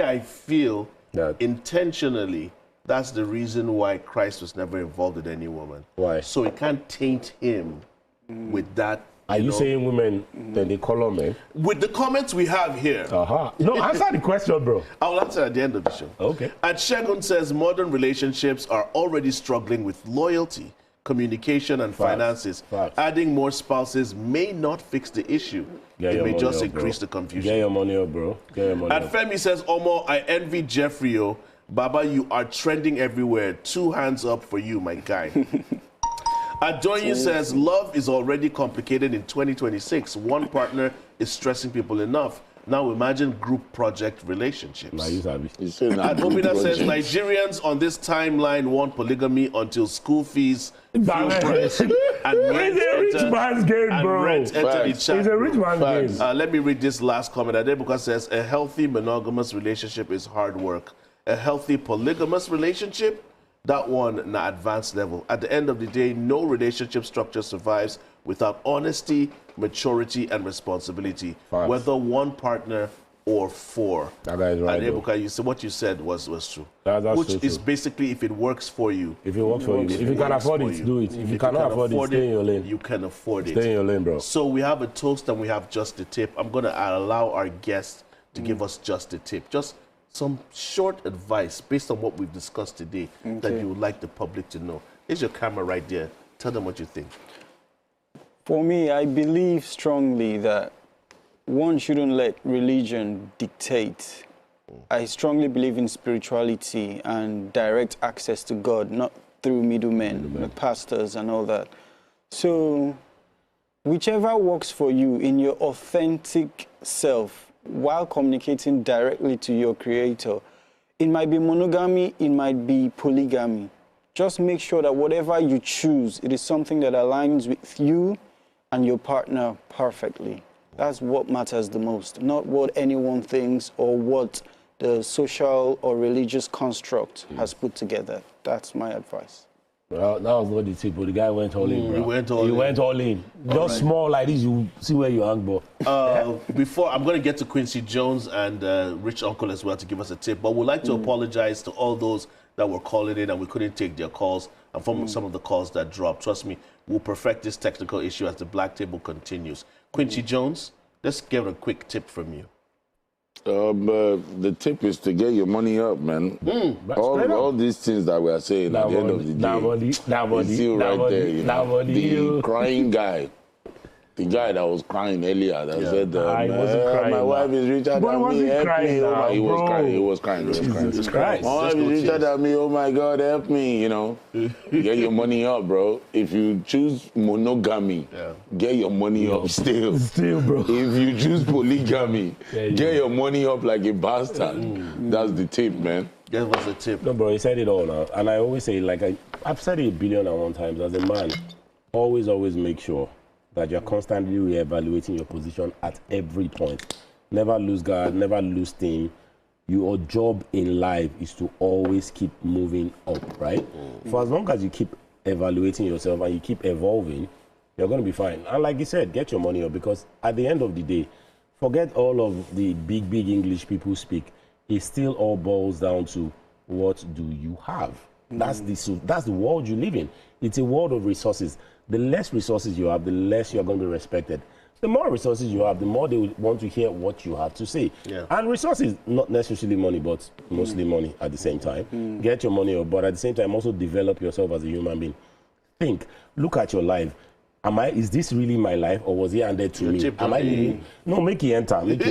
I feel that intentionally, that's the reason why Christ was never involved with any woman. Why? So it can't taint him with that. Are you saying women, then they color men? With the comments we have here. No, answer the question, bro. I'll answer at the end of the show. Okay. And Shegun says modern relationships are already struggling with loyalty, communication, and finances. Adding more spouses may not fix the issue. It may just increase the confusion. Get your money up, bro. Get your money And up. Femi says, Omo, I envy Jeffrey. Baba, you are trending everywhere. 2 hands up for you, my guy. Adoyin says, love is already complicated in 2026. One partner is stressing people enough. Now imagine group project relationships. Adobina says, Nigerians on this timeline want polygamy until school fees, fuel price, and rent It's a rich man's game, bro. Enter the chat. It's a rich man's game. Let me read this last comment. Adebuka says, a healthy monogamous relationship is hard work. A healthy polygamous relationship, that one na advanced level. At the end of the day, no relationship structure survives without honesty, maturity, and responsibility, whether one partner or 4. That guy is right. And Ebuka, you said what you said was true. That's which so is true. basically if it works for you. If it works for you. If you can afford it, do it. If you cannot afford it, stay in your lane. You can afford it. Stay in your lane, bro. So we have a toast and we have just the tip. I'm going to allow our guests to give us just the tip. Just some short advice based on what we've discussed today that you would like the public to know. There's your camera right there. Tell them what you think. For me, I believe strongly that one shouldn't let religion dictate. I strongly believe in spirituality and direct access to God, not through middlemen, pastors and all that. So whichever works for you in your authentic self, while communicating directly to your creator. It might be monogamy, it might be polygamy. Just make sure that whatever you choose, it is something that aligns with you and your partner perfectly. That's what matters the most, not what anyone thinks or what the social or religious construct has put together. That's my advice. Well, that was not the tip, but the guy went all in, bro. He went all in. Went all in. Just small like this, you see where you hang, bro. Before, I'm going to get to Quincy Jones and Rich Uncle as well to give us a tip, but we'd like to apologize to all those that were calling in and we couldn't take their calls, and from some of the calls that dropped. Trust me, we'll perfect this technical issue as the Black Table continues. Quincy Jones, let's get a quick tip from you. The tip is to get your money up, man. All these things that we are saying at the end of the day, it's still right there. You know? The crying guy, the guy that was crying earlier, that said, my wife is richer than me, help me. He was crying. My wife is richer than me, oh my God, help me, you know. Get your money up, bro. If you choose monogamy, get your money up still. Still, bro. If you choose polygamy, get your money up like a bastard. That's the tip, man. That was the tip. No, bro, he said it all now. And I always say, like, I've said it 1,000,000,001 times, as a man, always make sure that you're constantly reevaluating your position at every point. Never lose guard, never lose steam. Your job in life is to always keep moving up, right? For as long as you keep evaluating yourself and you keep evolving, you're going to be fine. And like you said, get your money up, because at the end of the day, forget all of the big English people speak. It still all boils down to, what do you have? That's the world you live in. It's a world of resources. The less resources you have, the less you're going to be respected. The more resources you have, the more they will want to hear what you have to say. And resources, not necessarily money, but mostly money at the same time. Get your money up, but at the same time, also develop yourself as a human being. Think, look at your life. Is this really my life, or was it handed to me? Am I living? No, make it enter. Wait.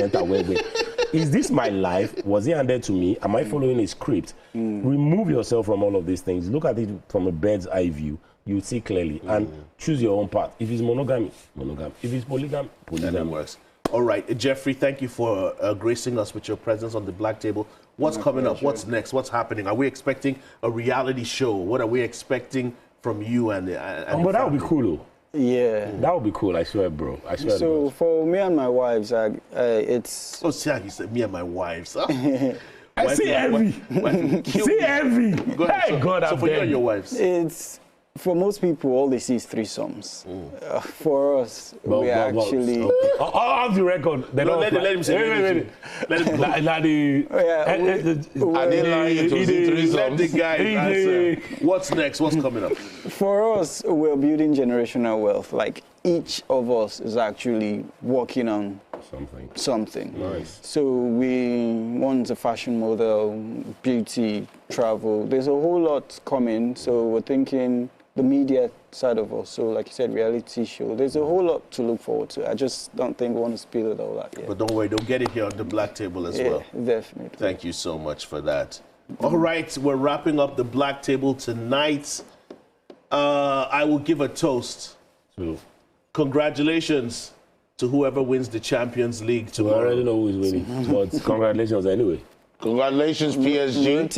Is this my life? Was it handed to me? Am I following a script? Remove yourself from all of these things. Look at it from a bird's eye view. You see clearly and choose your own path. If it's monogamy. If it's polygamy. That works. All right, Jeffrey, thank you for gracing us with your presence on the Black Table. What's coming up? What's next? What's happening? Are we expecting a reality show? What are we expecting from you and but that would be cool, though. Yeah. That would be cool, I swear, bro. I swear. So for me and my wives, it's... Oh, he said me and my wives. Huh? I see envy. See envy. Hey, God, so for you and your wives? It's... For most people, all they see is threesomes. For us, we actually... Off the record. Let him say. Let him go. Are they lying to see threesomes? Let the guy answer. What's next? What's coming up? For us, we're building generational wealth. Like, each of us is actually working on something. Nice. So we want a fashion model, beauty, travel. There's a whole lot coming. So we're thinking the media side of us. So like you said, reality show. There's a whole lot to look forward to. I just don't think we want to spill it all out yet. But don't worry, they'll get it here on the Black Table as well. Definitely. Thank you so much for that. All right, we're wrapping up the Black Table tonight. I will give a toast. Congratulations to whoever wins the Champions League tomorrow. I already know who is winning, but congratulations anyway. Congratulations, PSG.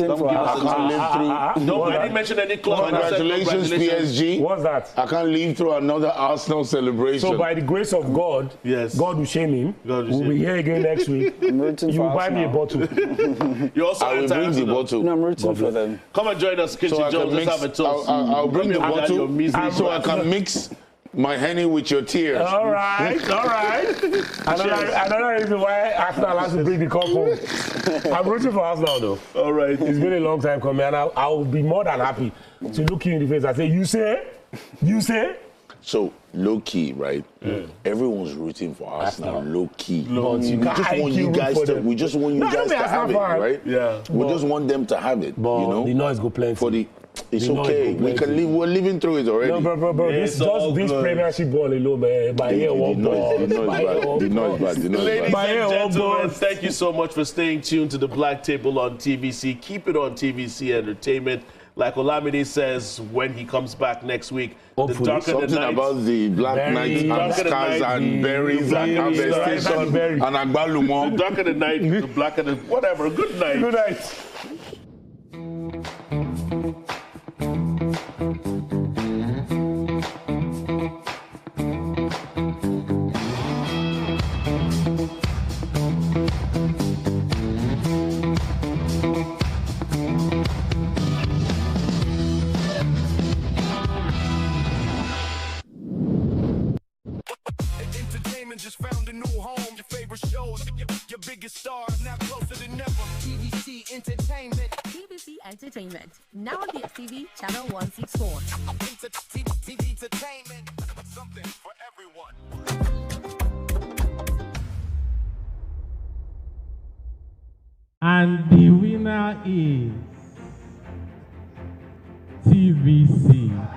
No, I didn't mention any club. Congratulations, PSG. What's that? I can't live through another Arsenal celebration. So by the grace of God, God will shame him. We'll be here again next week. You buy me a bottle. You also I will bring the bottle. No, I'm rooting for them. Come and join us, Quincy Jones. Let's have a toast. I'll bring the bottle so I can mix my honey with your tears. All right. Another reason why Arsenal has to bring the cup home. I'm rooting for Arsenal, though. All right. It's been a long time coming, and I'll be more than happy to look you in the face and say, you say? So, low key, right? Everyone's rooting for Arsenal, low key. We just want you guys to have it, right? Yeah. We just want them to have it, but you know? The noise go plenty. It's okay. We can live. We're living through it already. No, bro. This Premiership ball alone, man. The noise bad. Ladies and gentlemen, thank you so much for staying tuned to the Black Table on TVC. Keep it on TVC Entertainment. Like Olamide says, when he comes back next week, hopefully, the darker the night, about the black night and scars and berries and harvestation and agbalumo. The darker the night, the blacker the whatever. Good night. Good night. Entertainment just found a new home. Your favorite shows, your biggest stars, now closer than ever. TVC Entertainment. TVC Entertainment. Now on DSTV channel 164. TV Entertainment. Something for everyone. And the winner is TVC.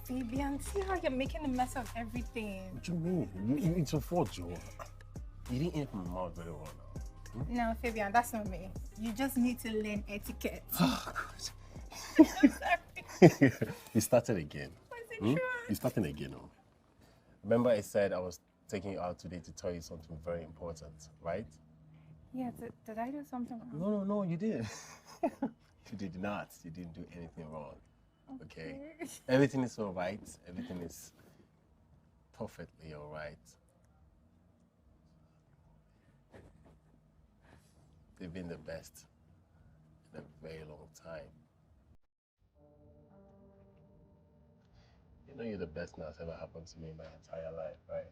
Fabian, see how you're making a mess of everything. What do you mean? It's your fault, Joe. You didn't eat my mouth very well now. No, Fabian, that's not me. You just need to learn etiquette. You started again. Was it true? You started again. Oh. Remember I said I was taking you out today to tell you something very important, right? Yeah, did I do something wrong? No, you did. You did not. You didn't do anything wrong. Okay? Everything is all right. Everything is perfectly all right. They've been the best in a very long time. You know you're the best thing that's ever happened to me in my entire life, right?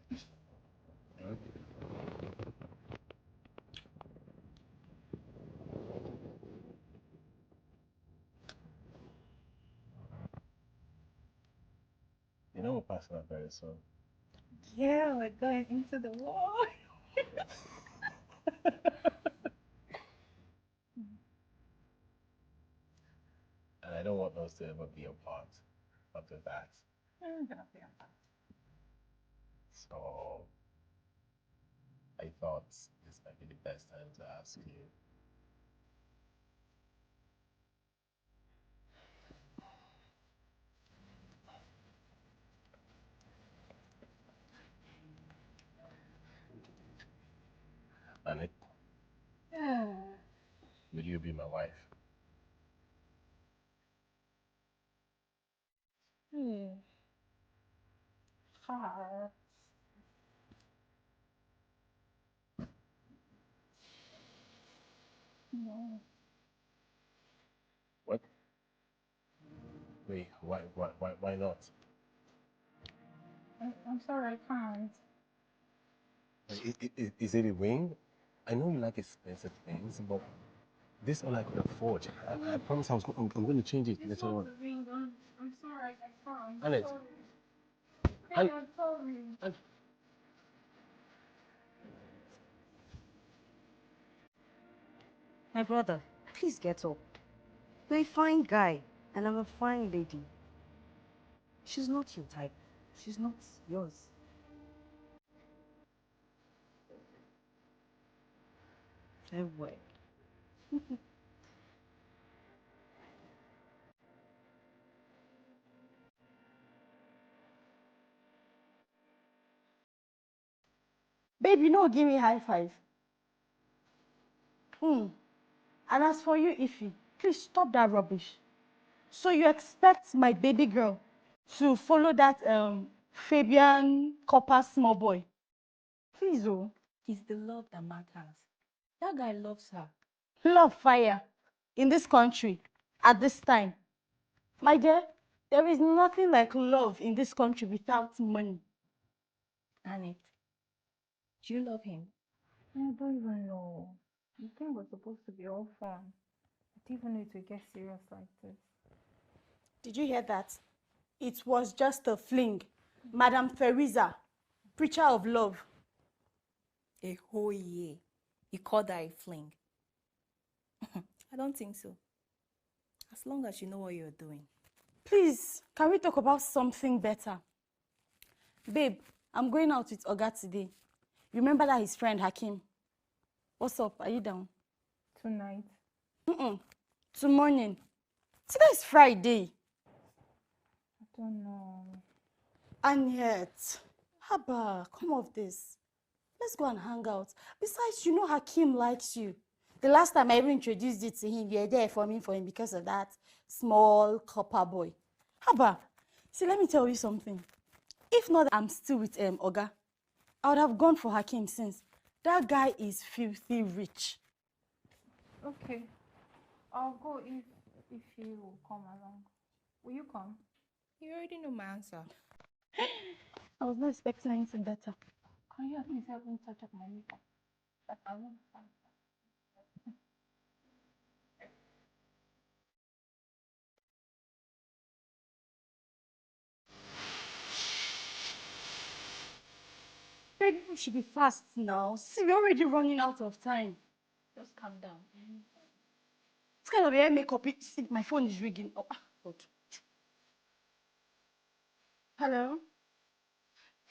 You know we're passing out very soon. Yeah, we're going into the war. And I don't want us to ever be apart after that. I'm gonna be apart. So I thought this might be the best time to ask you. Annette, Yeah. will you be my wife? Hard. No. What? Wait, why not? I'm sorry, I can't. Is it a ring? I know you like expensive things, but this all I could afford. I promise I'm going to change it later on. I'm sorry, I can't. Annette. I'm sorry. My brother, please get up. You're a fine guy, and I'm a fine lady. She's not your type. She's not yours. Farewell. Baby, no, give me high five. And as for you, Ify, please stop that rubbish. So you expect my baby girl to follow that Fabian Copper small boy? Please, oh. It's the love that matters. That guy loves her. Love fire in this country at this time. My dear, there is nothing like love in this country without money. Annette, do you love him? I don't even know. The thing was supposed to be all fun. I didn't even know it would get serious like this. Did you hear that? It was just a fling. Madam Teresa, preacher of love. A whole year. You call that a fling? I don't think so. As long as you know what you're doing. Please, can we talk about something better? Babe, I'm going out with Oga today. Remember that his friend Hakim? What's up? Are you down? Tonight? To morning. Today is Friday. I don't know. And yet, Haba, come off this. Let's go and hang out. Besides, you know Hakim likes you. The last time I even introduced you to him, you were there for him because of that small copper boy. Haba, see, let me tell you something. If not, I'm still with Oga. I would have gone for Hakim since. That guy is filthy rich. Okay. I'll go if you will come along. Will you come? You already know my answer. I was not expecting anything better. Can you at least help me touch up my makeup? That I won't find. Baby, we should be fast now. See, we're already running out of time. Just calm down. It's kind of hair makeup. See, my phone is ringing. Oh, God. Hello?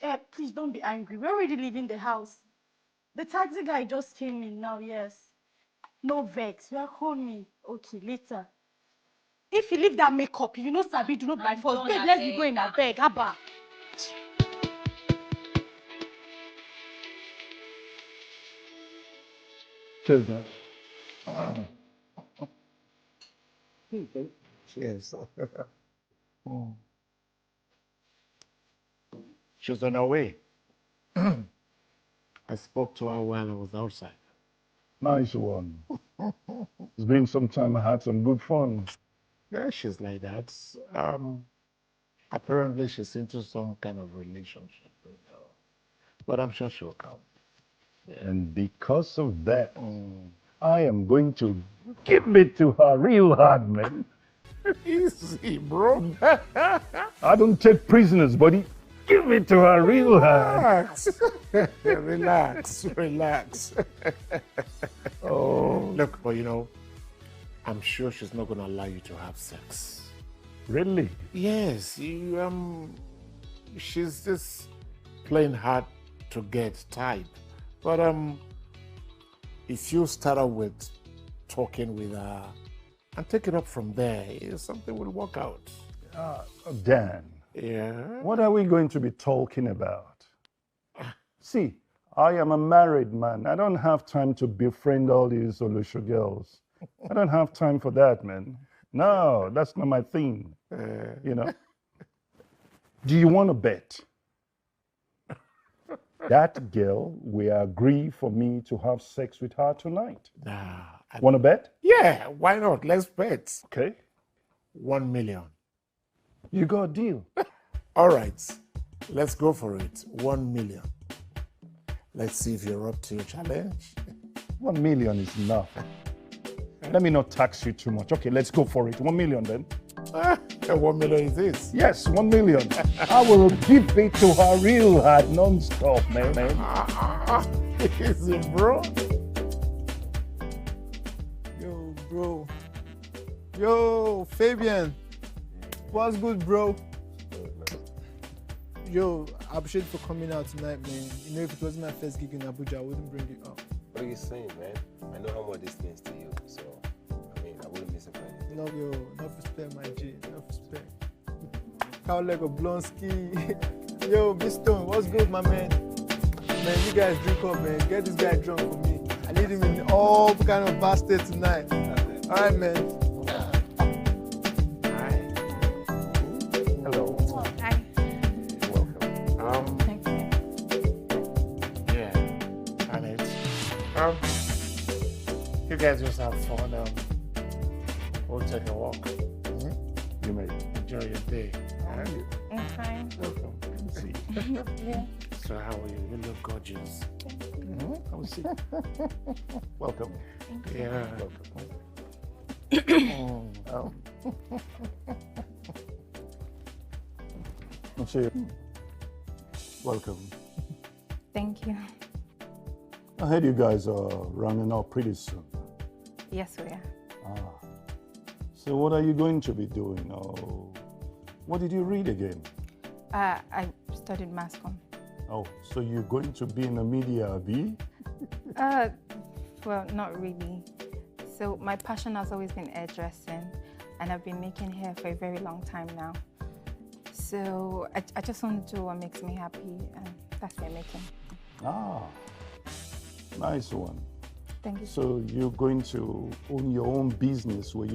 Yeah, please don't be angry. We're already leaving the house. The taxi guy just came in now, yes. No vex. You are calling me. Okay, later. If you leave that makeup, you know Sabi do not by force. Babe, let's be going now. Beg, Abba. Children. Yes. She was on her way. I spoke to her while I was outside. Nice one. It's been some time. I had some good fun. Yeah, she's like that. Apparently she's into some kind of relationship. But I'm sure she'll come. Yeah. And because of that, I am going to give it to her real hard, man. Easy, bro. I don't take prisoners, buddy. Give it to her real hard. Relax. Relax. Oh. Look, but you know, I'm sure she's not going to allow you to have sex. Really? Yes. She's just playing hard to get type. But if you start out with talking with her and take it up from there, something will work out. Dan. Yeah? What are we going to be talking about? See, I am a married man. I don't have time to befriend all these Olusho girls. I don't have time for that, man. No, that's not my thing. You know? Do you want to bet? That girl will agree for me to have sex with her tonight. Nah. Want to bet? Yeah, why not? Let's bet. Okay. 1 million. You got a deal. All right. Let's go for it. 1 million. Let's see if you're up to your challenge. 1 million is enough. Let me not tax you too much. Okay, let's go for it. 1 million then. 1 million is this? Yes, 1 million. I will give it to her real hard, non-stop, man. Easy, bro. Yo, bro. Yo, Fabian. What's good, bro? Yo, I appreciate you for coming out tonight, man. You know, if it wasn't my first gig in Abuja, I wouldn't bring you up. What are you saying, man? I know how much this means to you, so, I mean, I wouldn't miss it for anything. No, yo, enough respect, my G. Enough respect. Cow leg of Blonsky. Yo, Bistone, what's good, my man? man. You guys drink up, man. Get this guy drunk for me. I need him in all kind of bad state tonight. All right, man. Hello. Hi. Welcome. Thank you. Yeah, and you guys just have fun. We'll take a walk. You may Enjoy your day. I'm fine. Welcome. Good to see you. Yeah. So how are you? You look gorgeous. Have a seat. Welcome. Yeah. Welcome. Thank you. I heard you guys are running up pretty soon. Yes, we are. So what are you going to be doing? Oh, what did you read again? I studied mass comm. Oh, so you're going to be in the media, Abi? Well, not really. So my passion has always been hairdressing, and I've been making hair for a very long time now. So I just want to do what makes me happy, and that's what I'm making. Nice one. Thank you. So you're going to own your own business where you